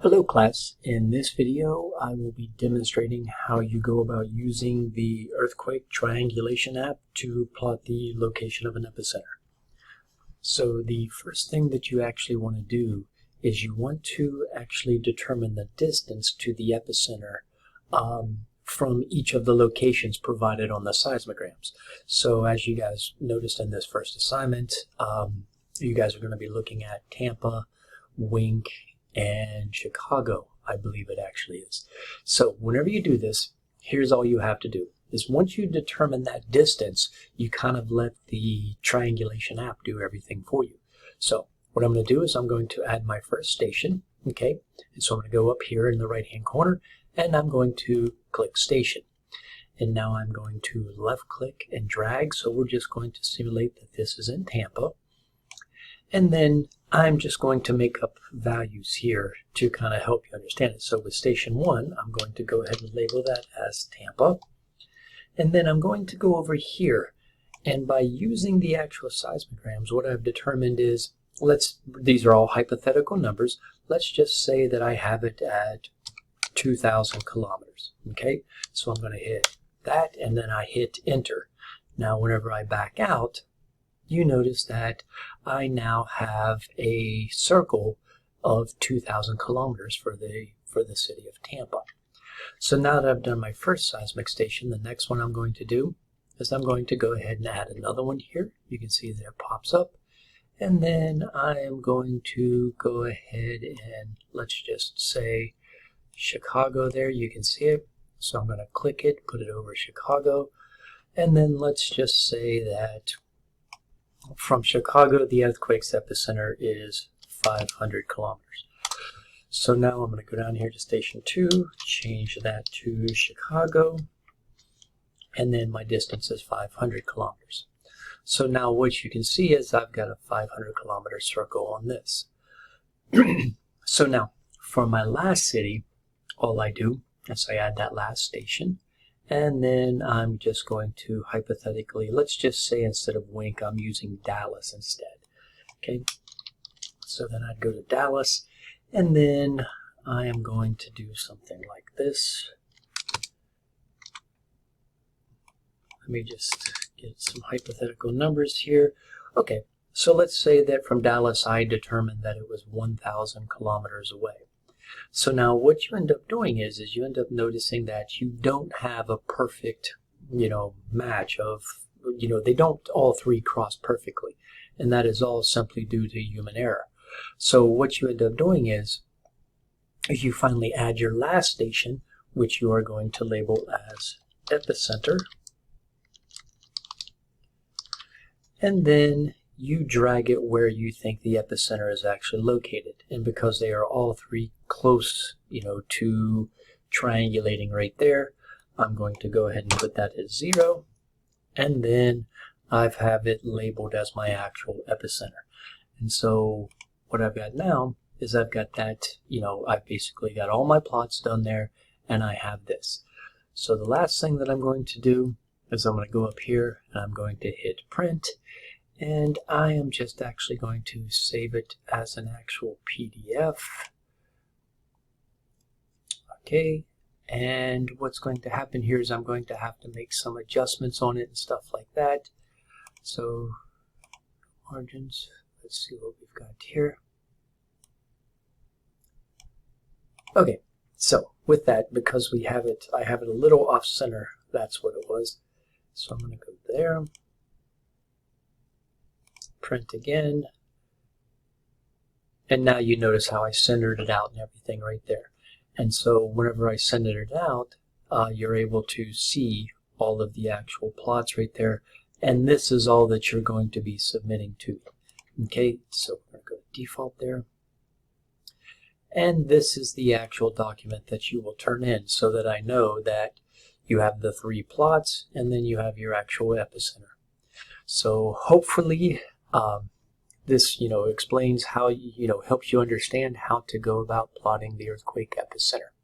Hello class, in this video I will be demonstrating how you go about using the Earthquake Triangulation app to plot the location of an epicenter. So the first thing that you actually want to do is you want to actually determine the distance to the epicenter from each of the locations provided on the seismograms. So as you guys noticed in this first assignment, you guys are going to be looking at Tampa, Wink, and Chicago, I believe it actually is. So whenever you do this, here's all you have to do is once you determine that distance, you kind of let the triangulation app do everything for you. So what I'm going to do is I'm going to add my first station, okay? And so I'm going to go up here in the right hand corner and I'm going to click station. And now I'm going to left click and drag. So we're just going to simulate that this is in Tampa. And then I'm just going to make up values here to kind of help you understand it. So with station 1, I'm going to go ahead and label that as Tampa. And then I'm going to go over here. And by using the actual seismograms, what I've determined is, these are all hypothetical numbers. Let's just say that I have it at 2,000 kilometers. Okay, so I'm going to hit that and then I hit enter. Now whenever I back out, you notice that I now have a circle of 2,000 kilometers for the city of Tampa. So now that I've done my first seismic station, the next one I'm going to do is I'm going to go ahead and add another one here. You can see that it pops up. And then I am going to go ahead and let's just say Chicago there. You can see it. So I'm going to click it, put it over Chicago. And then let's just say that from Chicago, the earthquake's epicenter is 500 kilometers. So now I'm going to go down here to station 2, change that to Chicago, and then my distance is 500 kilometers. So now what you can see is I've got a 500 kilometer circle on this. So now for my last city, all I do is I add that last station. And then I'm just going to hypothetically, let's just say instead of Wink, I'm using Dallas instead. Okay, so then I'd go to Dallas, and then I am going to do something like this. Let me just get some hypothetical numbers here. Okay, so let's say that from Dallas, I determined that it was 1,000 kilometers away. So now what you end up doing is you end up noticing that you don't have a perfect, match of, they don't all three cross perfectly. And that is all simply due to human error. So what you end up doing is you finally add your last station, which you are going to label as epicenter. And then you drag it where you think the epicenter is actually located. And because they are all three close, to triangulating right there, I'm going to go ahead and put that at 0. And then I have it labeled as my actual epicenter. And so what I've got now is I've got that, I've basically got all my plots done there, and I have this. So the last thing that I'm going to do is I'm going to go up here and I'm going to hit print. And I am just actually going to save it as an actual PDF. Okay, and what's going to happen here is I'm going to have to make some adjustments on it and stuff like that. So, margins, let's see what we've got here. Okay, so with that, because we have it, I have it a little off center, that's what it was. So I'm going to go there. Print again, and now you notice how I centered it out and everything right there. And so whenever I centered it out, you're able to see all of the actual plots right there, and this is all that you're going to be submitting to me. Okay, so we're going to go to default there, and this is the actual document that you will turn in so that I know that you have the 3 plots and then you have your actual epicenter. So hopefully this, explains how, helps you understand how to go about plotting the earthquake epicenter.